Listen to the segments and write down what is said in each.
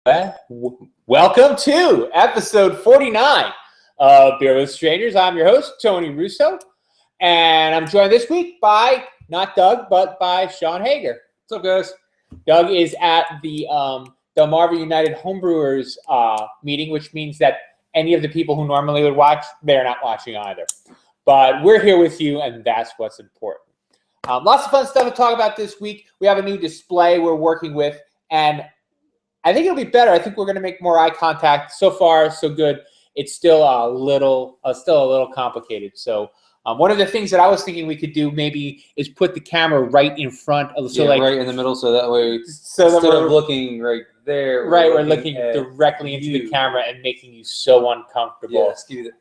Welcome to episode 49 of Beer with Strangers. I'm your host, Tony Russo, and I'm joined this week by, not Doug, but by Sean Hager. What's up, guys? Doug is at the Delmarva United Homebrewers meeting, which means that any of the people who normally would watch, they're not watching either. But we're here with you, and that's what's important. Lots of fun stuff to talk about this week. We have a new display we're working with, and I think it'll be better. I think we're going to make more eye contact. So far, so good. It's still a little complicated. So one of the things that I was thinking we could do maybe is put the camera right in front of, right in the middle, so that way instead of looking right there, we're looking directly into the camera and making you so uncomfortable. Yes, give you that.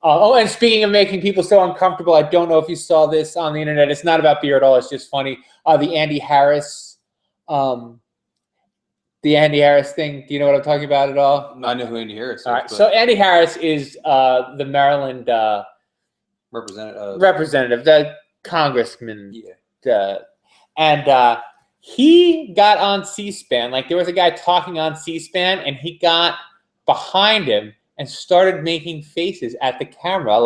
And speaking of making people so uncomfortable, I don't know if you saw this on the internet. It's not about beer at all. It's just funny. The Andy Harris. The Andy Harris thing. Do you know what I'm talking about at all? I know who Andy Harris is. All right. So Andy Harris is the Maryland representative, the congressman. Yeah. And he got on C-SPAN. Like, there was a guy talking on C-SPAN, and he got behind him and started making faces at the camera,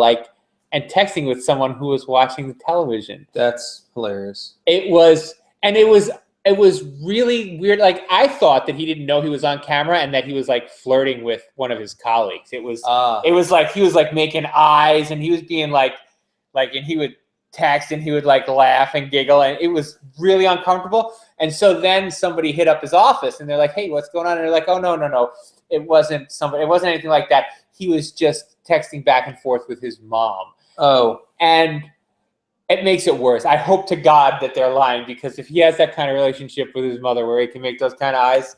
and texting with someone who was watching the television. That's hilarious. It was really weird. Like, I thought that he didn't know he was on camera and that he was flirting with one of his colleagues. It was like he was making eyes, and he was being and he would text and he would laugh and giggle, and it was really uncomfortable. And so then somebody hit up his office and they're like, "Hey, what's going on?" And they're like, "Oh, no. It wasn't anything like that. He was just texting back and forth with his mom." Oh. And it makes it worse. I hope to God that they're lying, because if he has that kind of relationship with his mother where he can make those kind of eyes,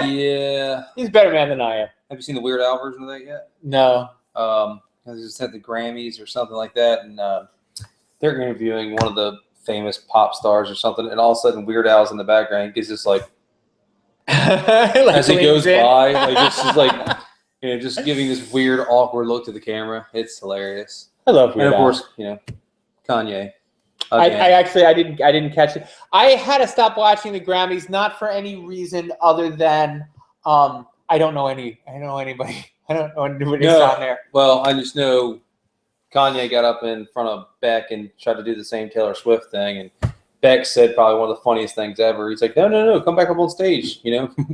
he's a better man than I am. Have you seen the Weird Al version of that yet? No. They just had the Grammys or something like that, and they're interviewing one of the famous pop stars or something, and all of a sudden Weird Al's in the background. He's just as he goes by, just giving this weird, awkward look to the camera. It's hilarious. I love Weird Al. And of course, Kanye. I didn't catch it. I had to stop watching the Grammys, not for any reason other than I don't know anybody. I don't know anybody on there. Well, I just know Kanye got up in front of Beck and tried to do the same Taylor Swift thing, and Beck said probably one of the funniest things ever. He's like, no, come back up on stage.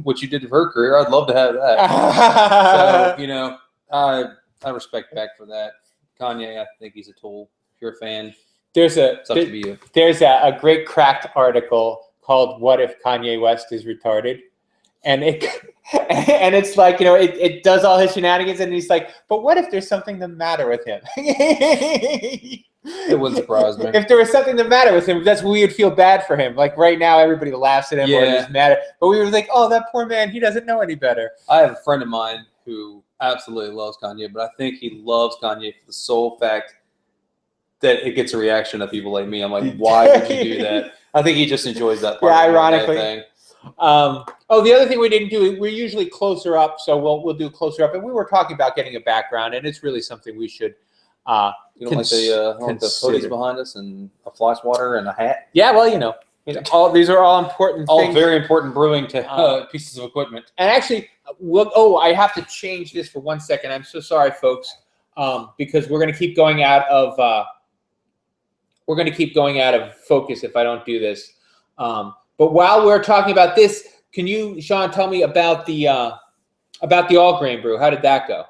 What you did for her career, I'd love to have that. So, I respect Beck for that. Kanye, I think he's a tool. If you're a fan, it's up to you. There's a great Cracked article called "What If Kanye West is Retarded?" And it's it does all his shenanigans, and he's like, but what if there's something the matter with him? It wouldn't surprise me. If there was something the matter with him, that's when we would feel bad for him. Like, right now, everybody laughs at him or is mad at him. But we were like, oh, that poor man, he doesn't know any better. I have a friend of mine who absolutely loves Kanye, but I think he loves Kanye for the sole fact that it gets a reaction of people like me. I'm like, why would you do that? I think he just enjoys that part. Yeah, ironically. Thing. The other thing we didn't do, we're usually closer up, so we'll do closer up. And we were talking about getting a background, and it's really something we should you don't like the hoodies behind us and a fly swatter and a hat? Yeah, well, these are all important things. All very important brewing pieces of equipment. And actually, I have to change this for 1 second. I'm so sorry, folks, because we're going to keep going out of focus if I don't do this. But while we're talking about this, can you, Sean, tell me about the all grain brew? How did that go?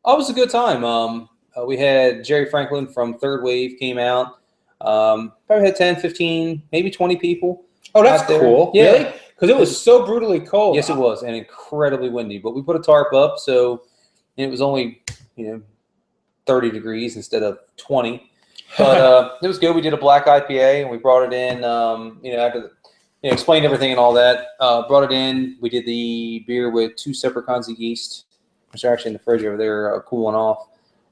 Oh, it was a good time. We had Jerry Franklin from Third Wave came out. Probably had 10, 15, maybe 20 people. Oh, that's cool. Yeah. Really? Because it was so brutally cold. Yes, it was, and incredibly windy. But we put a tarp up, so it was only 30 degrees instead of 20. But it was good. We did a black IPA, and we brought it in. After explained everything and all that. Brought it in. We did the beer with 2 separate kinds of yeast, which are actually in the fridge over there, cooling off.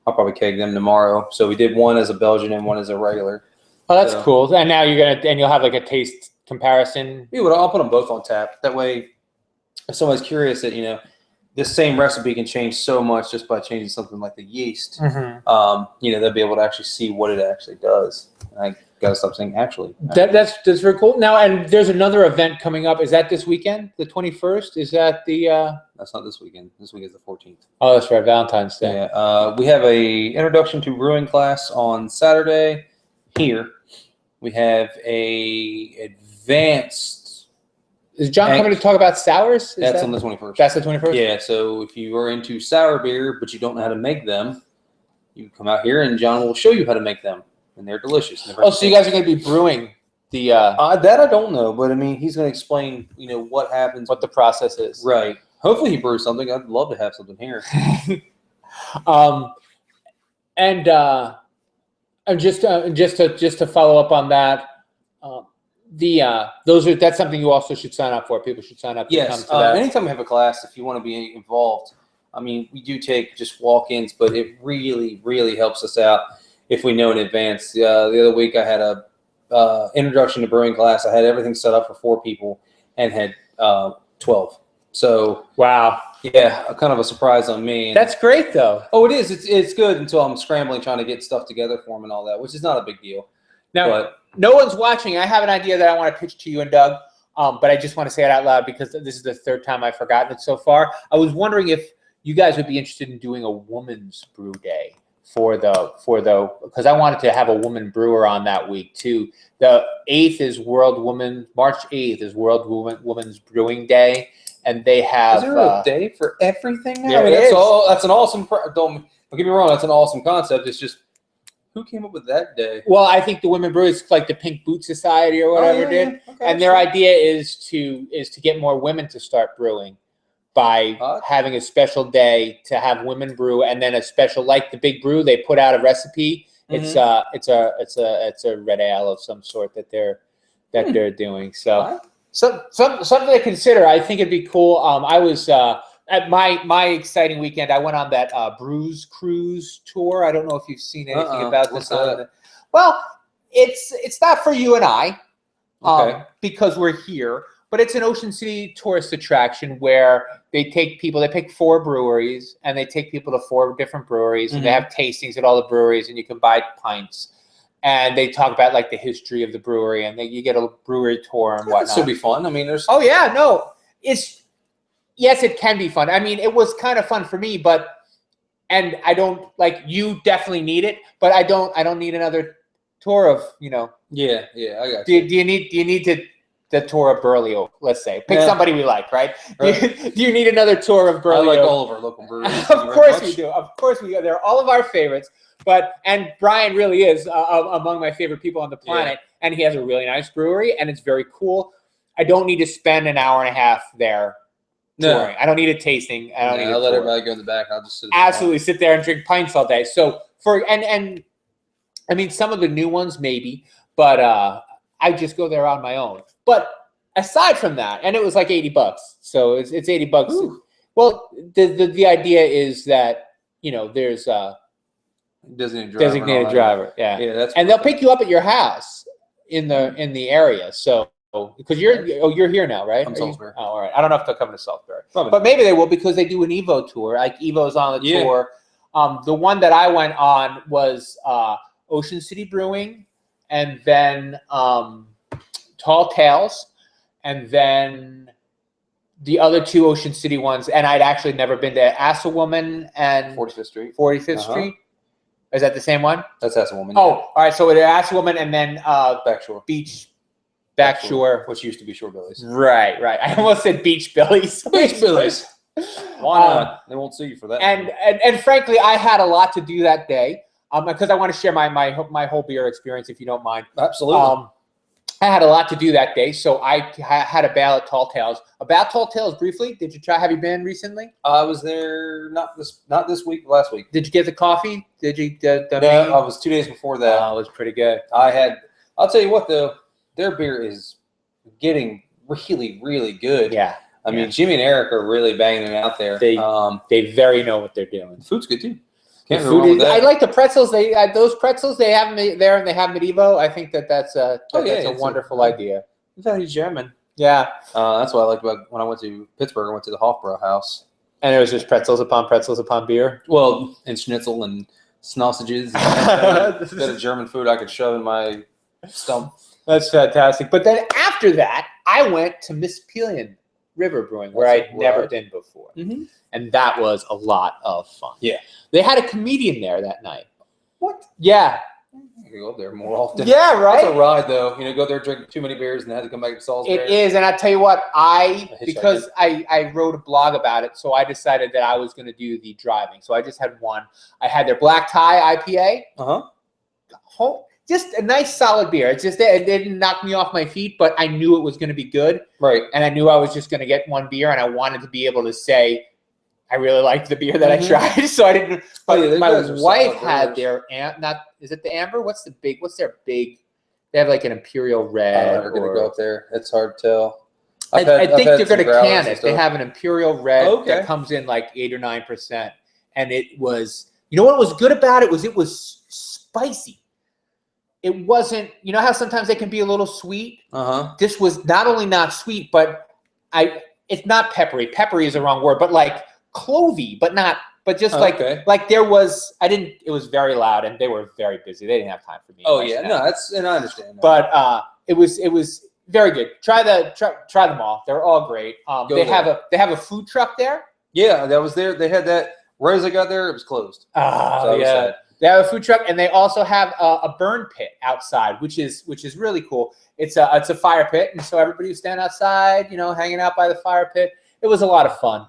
I'll probably keg them tomorrow. So we did one as a Belgian and one as a regular. Oh, that's cool. And now you'll have a taste comparison. I'll put them both on tap. That way, if someone's curious that this same recipe can change so much just by changing something like the yeast, they'll be able to actually see what it actually does. Gotta stop saying actually. That's very cool. Now, and there's another event coming up. Is that this weekend, the 21st? Is that the? That's not this weekend. This weekend is the 14th. Oh, that's right, Valentine's Day. Yeah. We have a introduction to brewing class on Saturday here. We have a advanced. Is John coming to talk about sours? That's on the 21st. That's the 21st? Yeah, so if you are into sour beer, but you don't know how to make them, you come out here and John will show you how to make them. And they're delicious. Oh, so you guys are going to be brewing the... that I don't know, but I mean, he's going to explain, what happens. What the process is. Right. Hopefully he brews something. I'd love to have something here. And just to follow up on that, that's something you also should sign up for. People should sign up to come to that. Anytime we have a class, if you want to be involved, I mean, we do take just walk-ins, but it really, really helps us out if we know in advance. The other week I had a introduction to brewing class. I had everything set up for 4 people and had 12. So wow, yeah, kind of a surprise on me. That's great though. Oh, it is. It's good until I'm scrambling trying to get stuff together for them and all that, which is not a big deal. Now, no one's watching. I have an idea that I want to pitch to you and Doug, but I just want to say it out loud because this is the 3rd time I've forgotten it so far. I was wondering if you guys would be interested in doing a woman's brew day because I wanted to have a woman brewer on that week too. The 8th is March 8th is World Women's Brewing Day, and they have. Is there a day for everything now? Yeah, that's an awesome. Don't get me wrong. That's an awesome concept. It's just who came up with that day? Well, I think the women brewers, like the Pink Boot Society or whatever, did, Okay, and their idea is to get more women to start brewing by having a special day to have women brew, and then a special, like the Big Brew, they put out a recipe. It's a red ale of some sort that they're doing. So something to consider. I think it'd be cool. I was at my exciting weekend. I went on that Brews Cruise tour. I don't know if you've seen anything about this. Well, it's not for you and I, because we're here. But it's an Ocean City tourist attraction where they pick 4 breweries, and they take people to 4 different breweries, and they have tastings at all the breweries, and you can buy pints. And they talk about like the history of the brewery, and you get a brewery tour and whatnot. This would be fun. I mean, there's. Oh yeah, no, yes, it can be fun. I mean, it was kind of fun for me, and I don't you definitely need it, but I don't need another tour of Yeah, I got you. Do you need the tour of Burley Oak, let's say. Pick somebody we like, right? Do you need another tour of Burley Oak? I like all of our local breweries. Of course we do. Of course we do. They're all of our favorites. And Brian really is among my favorite people on the planet. Yeah. And he has a really nice brewery, and it's very cool. I don't need to spend an hour and a half there touring. I don't need a tasting. I'll let everybody go in the back. I'll just sit there and drink pints all day. So and I mean, some of the new ones maybe, but I just go there on my own. But aside from that, and it was like $80, so it's $80. Ooh. Well, the idea is that there's a designated driver. Yeah, and they'll pick you up at your house in the area. So because you're here now, right? I'm Salisbury. Oh, all right. I don't know if they'll come to Salisbury, probably. But maybe they will because they do an Evo tour. Like Evo's on the tour. The one that I went on was Ocean City Brewing, and then Tall Tales, and then the other 2 Ocean City ones. And I'd actually never been to Assawoman and 45th Street. 45th Street. Is that the same one? That's Assawoman. Oh, all right. So it's Assawoman and then Backshore. Backshore. Which used to be Shore Billies. Right. I almost said Beach Billies. Beach Billies. Why not? They won't sue you for that. And frankly, I had a lot to do that day because I want to share my whole beer experience, if you don't mind. Absolutely. I had a lot to do that day, so I had a bail at Tall Tales. About Tall Tales, briefly, did you try? Have you been recently? I was there not this week, last week. Did you get the coffee? Did you? No, I was 2 days before that. Oh, it was pretty good. I'll tell you what though, their beer is getting really, really good. Yeah. I mean, Jimmy and Eric are really banging it out there. They very know what they're doing. The food's good too. I like the pretzels. Those pretzels they have there, and they have Evo. I think that's a wonderful idea. It's very German. Yeah. That's what I liked about when I went to Pittsburgh. I went to the Hofbrau house, and it was just pretzels upon beer. Well, and schnitzel and sausages. And bit of German food I could shove in my stump. That's fantastic. But then after that, I went to Mississippian River Brewing, where That's I'd never right. been before. Mm-hmm. And that was a lot of fun. Yeah. They had a comedian there that night. What? Yeah. I go up there more often. Yeah, right? It's a ride, though. Go there, drink too many beers, and had to come back to Salisbury. It is, and I tell you what, hitchhiker. because I wrote a blog about it, so I decided that I was going to do the driving. So I just had one. I had their black tie IPA. Just a nice solid beer. It didn't knock me off my feet, but I knew it was going to be good. Right. And I knew I was just going to get one beer, and I wanted to be able to say I really liked the beer that I tried. So I didn't. But my wife had their is it the amber? What's their big? They have like an imperial red. I'm going to go up there. It's hard to tell. I think they're going to can it. They have an imperial red that comes in like 8 or 9%, and it was. You know what was good about it was spicy. It wasn't. You know how sometimes they can be a little sweet. This was not only not sweet, but it's not peppery. Peppery is the wrong word, but like clovey, but just like there was. It was very loud, and they were very busy. They didn't have time for me. Oh yeah, no, and I understand that. But it was very good. Try them all. They're all great. They have a food truck there. Yeah, that was there. They had that. Right as I got there, it was closed. So yeah. They have a food truck, and they also have a burn pit outside, which is really cool. It's a fire pit, and so everybody was standing outside, hanging out by the fire pit. It was a lot of fun.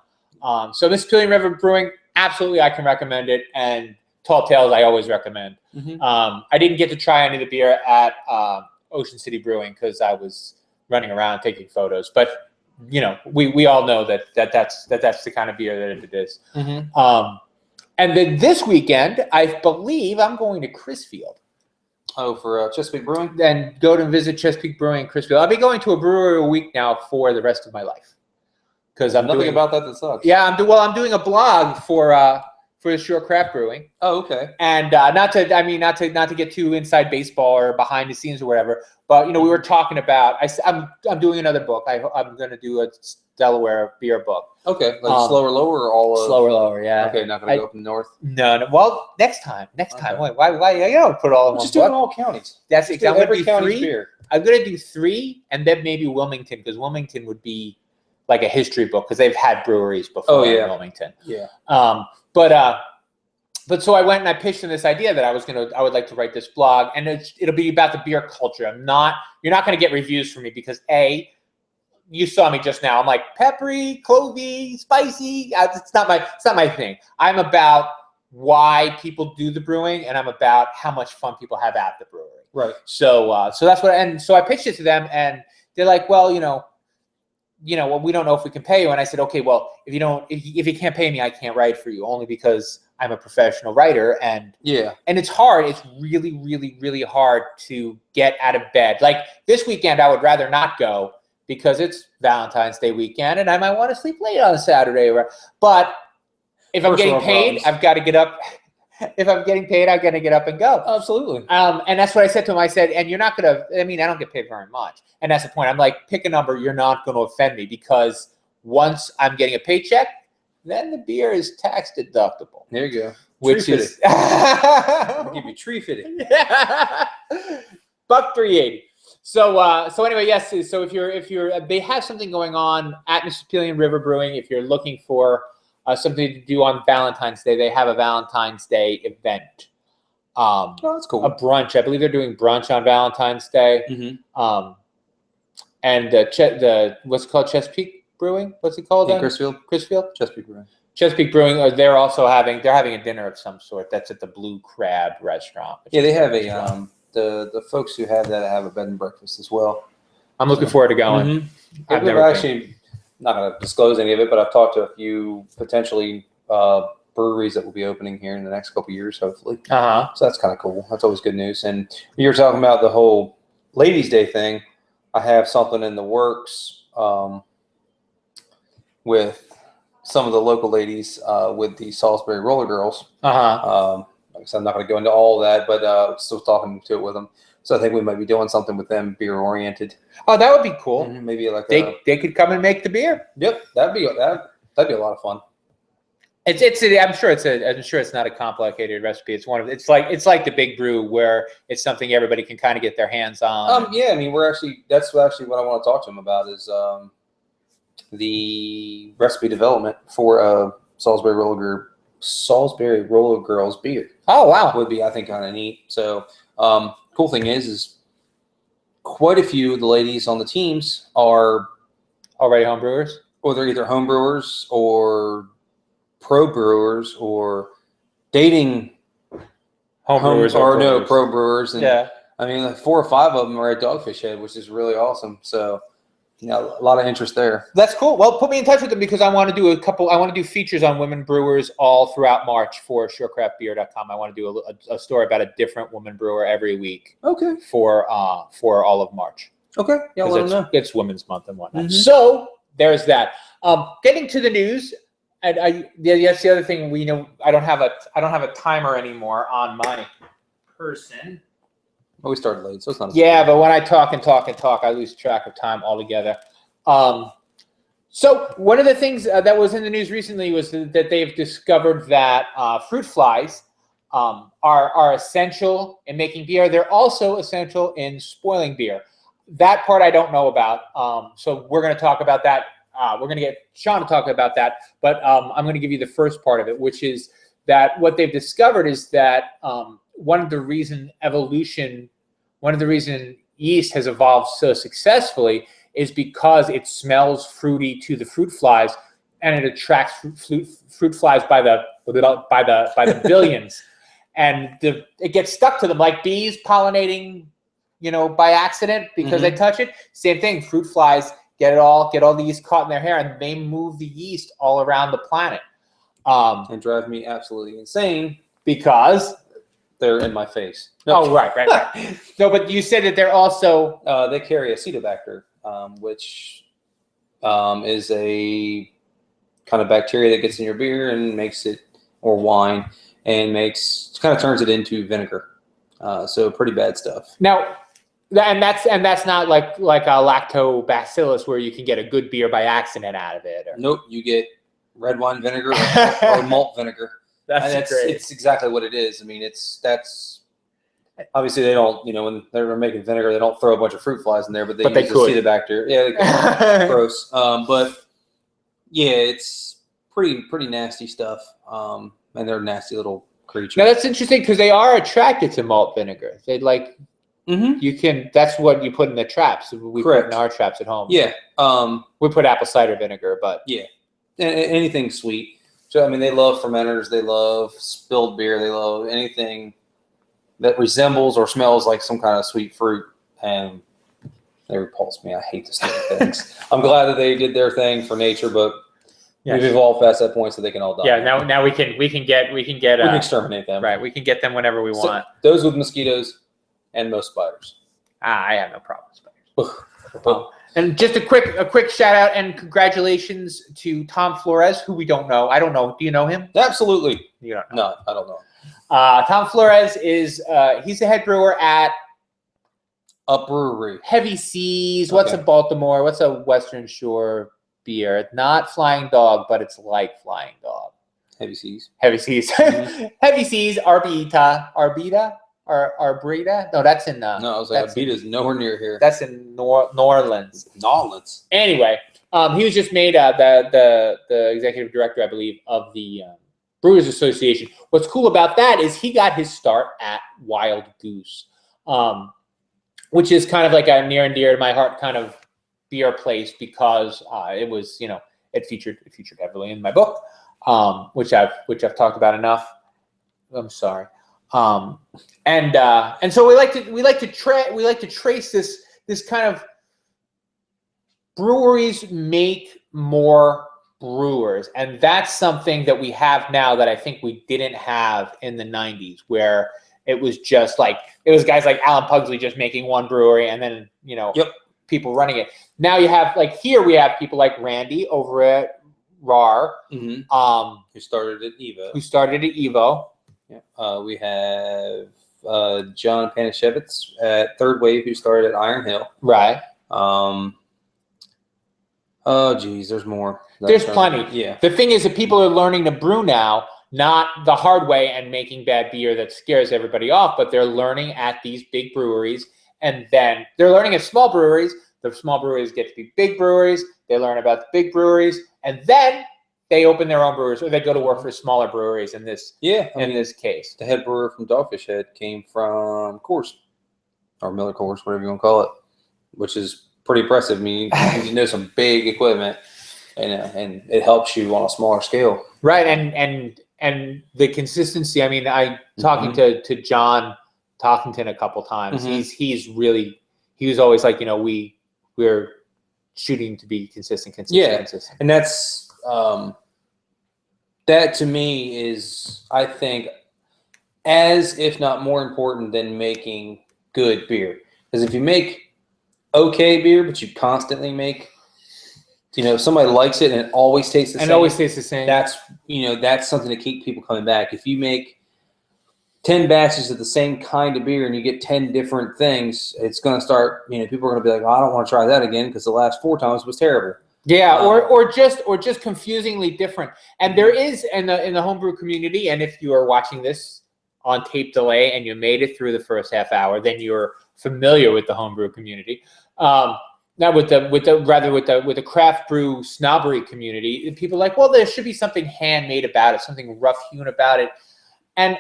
So Mississippian River Brewing, absolutely, I can recommend it, and Tall Tales I always recommend. I didn't get to try any of the beer at Ocean City Brewing because I was running around taking photos, but we all know that's the kind of beer that it is. And then this weekend, I believe I'm going to Crisfield. Oh, for Chesapeake Brewing? Then go to visit Chesapeake Brewing in Crisfield. I'll be going to a brewery a week now for the rest of my life. Because I'm nothing about that sucks. Yeah, I'm doing a blog for the Shore Craft Brewing. Oh, okay. And not to get too inside baseball or behind the scenes or whatever, but we were talking about. I'm doing another book. I'm going to do a Delaware beer book. Okay, like slower, lower, or all slower, lower. Yeah. Okay, not going to go up in the north. No. Well, next time. Okay. Why? You don't put all in one. Just do it in all counties. That's exactly. Every county's beer. I'm going to do 3, and then maybe Wilmington, because Wilmington would be like a history book because they've had breweries before in Wilmington. Yeah. But so I went and I pitched in this idea that I would like to write this blog, and it'll be about the beer culture. You're not going to get reviews from me because you saw me just now. I'm like peppery, clovey, spicy. It's not my thing. I'm about why people do the brewing, and I'm about how much fun people have at the brewery. Right. So that's what. And so I pitched it to them, and they're like, well, well, we don't know if we can pay you. And I said, okay, well, if you can't pay me, I can't write for you, only because I'm a professional writer. And it's hard. It's really, really, really hard to get out of bed. Like this weekend, I would rather not go because it's Valentine's Day weekend, and I might want to sleep late on Saturday. But if I'm getting paid, I've got to get up. If I'm getting paid, I'm going to get up and go. Absolutely. And that's what I said to him. I said, and you're not going to, I don't get paid very much. And that's the point. I'm like, pick a number. You're not going to offend me because once I'm getting a paycheck, then the beer is tax deductible. There you go. Which is I'll give you tree fitting. Yeah. $1.380. So anyway, yes. So if you're, they have something going on at Mississippian River Brewing. If you're looking for something to do on Valentine's Day, they have a Valentine's Day event. Oh, that's cool. A brunch. I believe they're doing brunch on Valentine's Day. Mm-hmm. And the what's it called? Chesapeake Brewing. What's it called? Crisfield. Chesapeake Brewing. Chesapeake Brewing. They're also having a dinner of some sort. That's at the Blue Crab restaurant. Yeah, they have the folks who have that have a bed and breakfast as well. I'm looking forward to going. Mm-hmm. I've never actually not going to disclose any of it, but I've talked to a few potentially breweries that will be opening here in the next couple of years, hopefully. So that's kind of cool. That's always good news. And you were talking about the whole Ladies' Day thing. I have something in the works with some of the local ladies with the Salisbury Roller Girls. Like I said, I'm not going to go into all of that, but still talking to it with them. So I think we might be doing something with them beer oriented. Oh, that would be cool. Maybe like they could come and make the beer. Yep, that'd be a lot of fun. I'm sure it's not a complicated recipe. It's it's like the Big Brew, where it's something everybody can kind of get their hands on. Yeah, I mean, that's actually what I want to talk to him about is the recipe development for Salisbury Roller Girls beer. Oh wow! Would be, I think, kind of neat. So cool thing is quite a few of the ladies on the teams are already home brewers, or they're either home brewers or pro brewers or dating home brewers or no brewers. pro brewers. And Yeah. I mean, like 4 or 5 of them are at Dogfish Head, which is really awesome. So, a lot of interest there. That's cool. Well, put me in touch with them because I want to do features on women brewers all throughout March for surecraftbeer.com. I want to do a story about a different woman brewer every week. Okay. For all of March. Okay. Yeah, let them know. It's Women's Month and whatnot. Mm-hmm. So there's that. Getting to the news, and that's the other thing. I don't have a timer anymore on my person. Well, we started late, so it's not. Yeah, but when I talk, I lose track of time altogether. So one of the things that was in the news recently was that they've discovered that fruit flies are essential in making beer. They're also essential in spoiling beer. That part I don't know about. So we're going to talk about that. We're going to get Sean to talk about that. But I'm going to give you the first part of it, which is that what they've discovered is that one of the reason yeast has evolved so successful is because it smells fruity to the fruit flies, and it attracts fruit flies by the billions, and it gets stuck to them like bees pollinating, by accident because they touch it. Same thing, fruit flies get all the yeast caught in their hair, and they move the yeast all around the planet. And drive me absolutely insane because they're in my face. Oh, right. No, but you said that they're also they carry Acetobacter, which is a kind of bacteria that gets in your beer and makes it, or wine, and kind of turns it into vinegar. So pretty bad stuff. Now, and that's not like a lactobacillus where you can get a good beer by accident out of it. Nope, you get red wine vinegar or malt vinegar. It's exactly what it is. I mean, that's obviously they don't, when they're making vinegar, they don't throw a bunch of fruit flies in there, but they use Acetobacter. Yeah, gross. But yeah, it's pretty nasty stuff. And they're nasty little creatures. Now that's interesting because they are attracted to malt vinegar. They like. Mm-hmm. That's what you put in the traps. We put in our traps at home. Yeah. We put apple cider vinegar, but yeah, anything sweet. So I mean, they love fermenters. They love spilled beer. They love anything that resembles or smells like some kind of sweet fruit, and they repulse me. I hate those things. I'm glad that they did their thing for nature, but we've evolved past that point so they can all die. Yeah. Now we can exterminate them. Right. We can get them whenever we want. Those with mosquitoes. And most spiders. I have no problem with spiders. And just a quick shout out and congratulations to Tom Flores, who we don't know. I don't know. Do you know him? Absolutely. You don't know. No, I don't know. Tom Flores is he's the head brewer at a brewery. Heavy Seas. What's a Baltimore? What's a Western Shore beer? It's not Flying Dog, but it's like Flying Dog. Heavy Seas. Heavy Seas. Mm-hmm. Heavy Seas. Arbita. Arbrita? No, that's in. No, I was like, Arbita's nowhere near here. That's in New Orleans. Anyway, he was just made the executive director, I believe, of the Brewers Association. What's cool about that is he got his start at Wild Goose, which is kind of like a near and dear to my heart kind of beer place because it was, it featured heavily in my book, which I've talked about enough. I'm sorry. And so we like to trace this kind of breweries make more brewers, and that's something that we have now that I think we didn't have in the 90s, where it was just like it was guys like Alan Pugsley just making one brewery and then people running it. Now you have here we have people like Randy over at RAR, who started at Evo. Yeah. We have John Panashevitz at Third Wave, who started at Iron Hill. Right. Oh, geez, there's more. There's plenty. Yeah. The thing is that people are learning to brew now, not the hard way and making bad beer that scares everybody off, but they're learning at these big breweries, and then they're learning at small breweries. The small breweries get to be big breweries. They learn about the big breweries, and then they open their own breweries, or they go to work for smaller breweries. In this case, the head brewer from Dogfish Head came from Coors, or Miller Coors, whatever you want to call it, which is pretty impressive. I mean, you know some big equipment, and it helps you on a smaller scale. Right, and the consistency. I mean, talking to John Talkington a couple times. He was always like, we're shooting to be consistent. And that's that to me is, I think, as if not more important than making good beer. Because if you make okay beer, but you constantly make, if somebody likes it and it always tastes the same. That's something to keep people coming back. If you make 10 batches of the same kind of beer and you get 10 different things, it's going to start, people are going to be like, I don't want to try that again because the last 4 times was terrible. Yeah, or just confusingly different. And there is in the homebrew community, and if you are watching this on tape delay and you made it through the first half hour, then you're familiar with the homebrew community. Now with the craft brew snobbery community, people are like, well, there should be something handmade about it, something rough hewn about it. And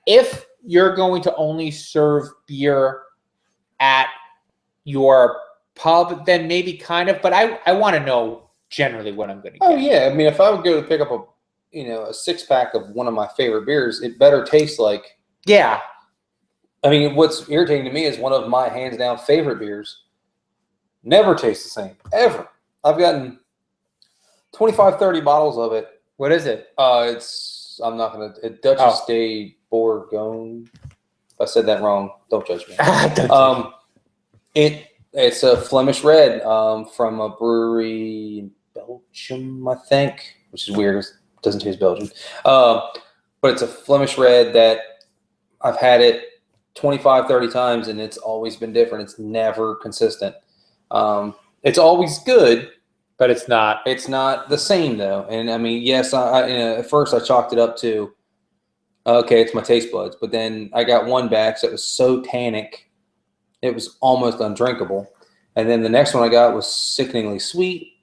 if you're going to only serve beer at your pub, then maybe kind of, but I want to know generally what I'm going to get. Oh yeah, I mean, if I would go to pick up a 6-pack of one of my favorite beers, it better taste like. Yeah. I mean, what's irritating to me is one of my hands down favorite beers never tastes the same ever. I've gotten 25, 30 bottles of it. What is it? I'm not gonna. Duchess de Bourgogne. If I said that wrong, don't judge me. It's a Flemish red from a brewery in Belgium, I think, which is weird. It doesn't taste Belgian. But it's a Flemish red that I've had it 25, 30 times, and it's always been different. It's never consistent. It's always good, but it's not. It's not the same, though. And, I mean, yes, at first I chalked it up to, okay, it's my taste buds. But then I got one batch that was so tannic, it was almost undrinkable. And then the next one I got was sickeningly sweet.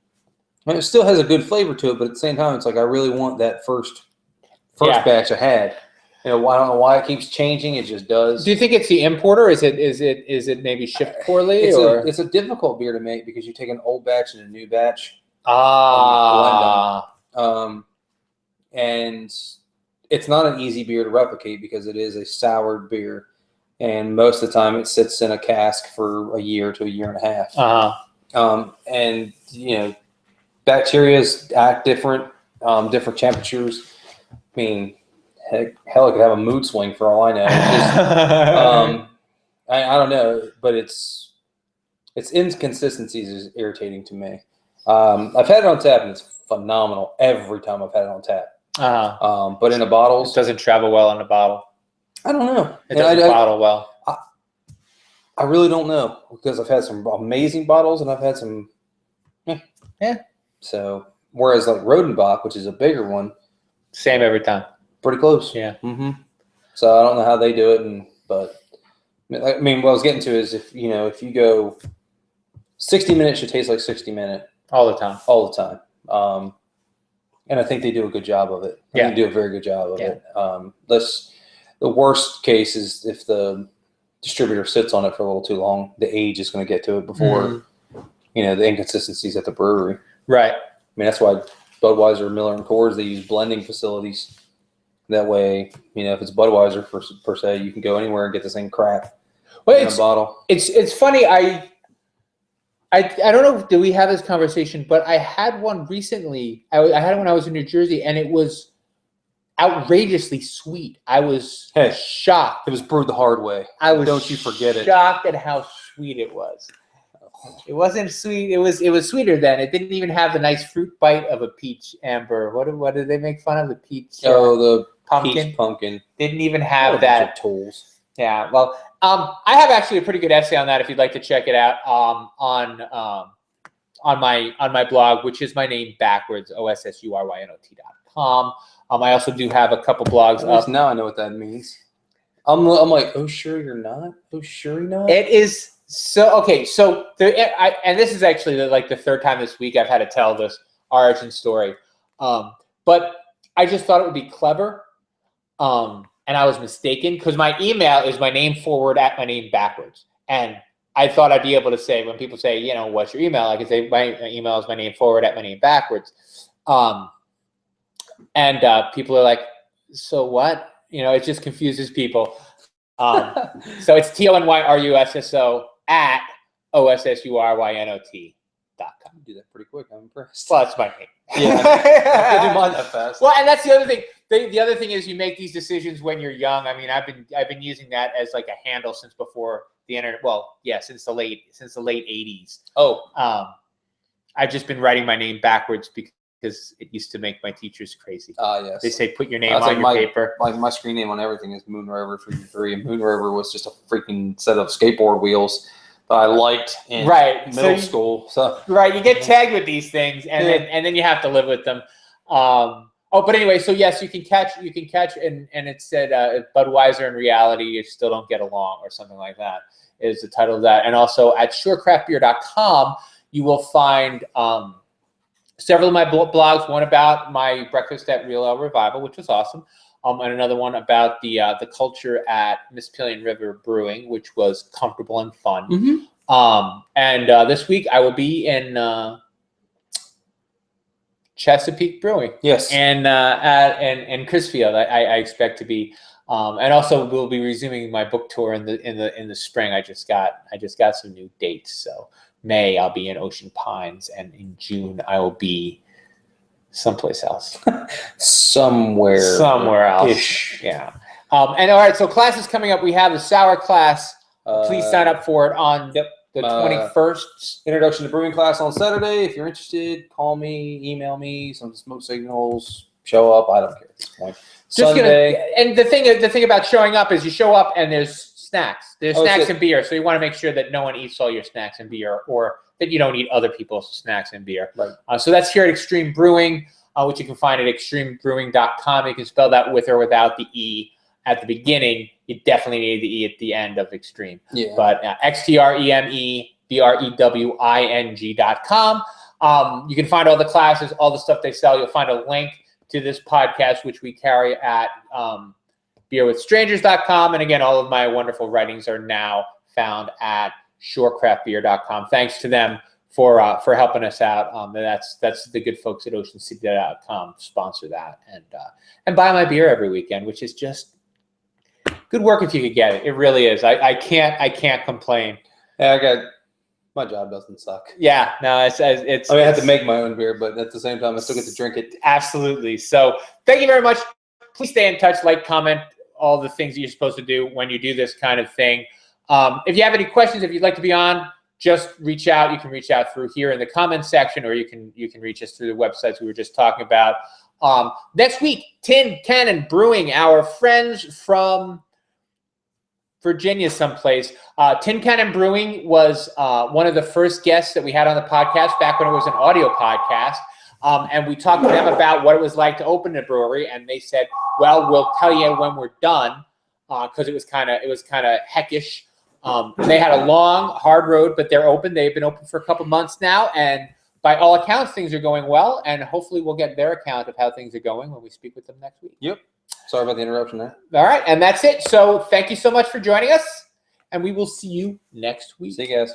I mean, it still has a good flavor to it, but at the same time, it's like I really want that first batch I had. I don't know why it keeps changing. It just does. Do you think it's the importer? Is it maybe shipped poorly? It's a difficult beer to make because you take an old batch and a new batch. Blend them. And it's not an easy beer to replicate because it is a soured beer. And most of the time it sits in a cask for a year to a year and a half. And, bacteria act different, different temperatures. I mean, hell, it could have a mood swing for all I know. I don't know, but its inconsistencies is irritating to me. I've had it on tap, and it's phenomenal every time I've had it on tap. But in the bottles, it doesn't travel well in a bottle. I don't know. It doesn't bottle well. I really don't know because I've had some amazing bottles and I've had some. Yeah. So whereas like Rodenbach, which is a bigger one, same every time. Pretty close. Yeah. Mm-hmm. So I don't know how they do it, but I mean, what I was getting to is if you go 60 minutes, should taste like 60 minutes all the time. And I think they do a good job of it. They do a very good job of it. The worst case is if the distributor sits on it for a little too long, the age is going to get to it before the inconsistencies at the brewery. Right. I mean, that's why Budweiser, Miller, and Coors, they use blending facilities. That way, if it's Budweiser per se, you can go anywhere and get the same crap in a bottle. It's funny. I don't know. Did we have this conversation? But I had one recently. I had it when I was in New Jersey, and it was outrageously sweet. I was shocked. It was brewed the hard way. Don't you forget it. Shocked at how sweet it was. It wasn't sweet. It was sweeter then. It didn't even have the nice fruit bite of a peach amber. What did they make fun of? The peach. The pumpkin. Peach pumpkin. Didn't even have that. Tools. Yeah. Well, I have actually a pretty good essay on that if you'd like to check it out on on my blog, which is my name backwards, OSSURYNOT.com. I also do have a couple blogs At least up. now I know what that means. I'm like, oh sure you're not. Oh sure you're not. It is so okay. So and this is actually the third time this week I've had to tell this origin story. But I just thought it would be clever. And I was mistaken because my email is my name forward at my name backwards. And I thought I'd be able to say, when people say, what's your email? I can say my email is my name forward at my name backwards. And people are like, so what? It just confuses people. So it's TONYRUSSO at OSSURYNOT.com. You do that pretty quick. I'm impressed. Well, that's my name. Yeah, I do mine that fast. Well, and that's the other thing. The other thing is you make these decisions when you're young. I mean, I've been using that as like a handle since before the internet. Well, yeah, since the late 80s. Oh, I've just been writing my name backwards because it used to make my teachers crazy. yes. They say put your name That's on like your paper. Like my screen name on everything is Moon Rover 3, and Moon Rover was just a freaking set of skateboard wheels that I liked in middle school. So right, you get tagged with these things, and then you have to live with them. But anyway, so yes, you can catch, and it said Budweiser and reality, you still don't get along, or something like that is the title of that. And also at surecraftbeer.com, you will find several of my blogs. One about my breakfast at Real Ale Revival, which was awesome. And another one about the culture at Nispillion River Brewing, which was comfortable and fun. Mm-hmm. And this week I will be in Chesapeake Brewing. Yes. And and Crisfield, I expect to be. And also we'll be resuming my book tour in the spring. I just got some new dates. So May I'll be in Ocean Pines, and in June I will be someplace else. Somewhere else. Ish. Yeah. And all right, so classes coming up. We have the sour class. Please sign up for it on the 21st. Introduction to brewing class on Saturday. If you're interested, call me, email me, some smoke signals, show up. I don't care at this point. And the thing about showing up is you show up and there's snacks. There's snacks and beer. So you want to make sure that no one eats all your snacks and beer, or that you don't eat other people's snacks and beer. Right. So that's here at Extreme Brewing, which you can find at extremebrewing.com. You can spell that with or without the E at the beginning. You definitely need the E at the end of Extreme. Yeah. But XTREMEBREWING.com. You can find all the classes, all the stuff they sell. You'll find a link to this podcast, which we carry at beerwithstrangers.com. And again, all of my wonderful writings are now found at shorecraftbeer.com. Thanks to them for helping us out. That's the good folks at oceancity.com sponsor that, and buy my beer every weekend, which is just good work if you could get it. It really is. I can't complain. Yeah, my job doesn't suck. Yeah, no, it's. I mean, I have to make my own beer, but at the same time, I still get to drink it. Absolutely. So thank you very much. Please stay in touch, like, comment, all the things that you're supposed to do when you do this kind of thing. If you have any questions, if you'd like to be on, just reach out. You can reach out through here in the comments section, or you can reach us through the websites we were just talking about. Next week, Tin Cannon Brewing, our friends from Virginia someplace. Tin Cannon Brewing was one of the first guests that we had on the podcast back when it was an audio podcast. And we talked to them about what it was like to open a brewery, and they said, well, we'll tell you when we're done, because it was kind of heckish. They had a long, hard road, but they're open. They've been open for a couple months now, and by all accounts, things are going well, and hopefully we'll get their account of how things are going when we speak with them next week. Yep. Sorry about the interruption there. All right, and that's it. So thank you so much for joining us, and we will see you next week. See you guys.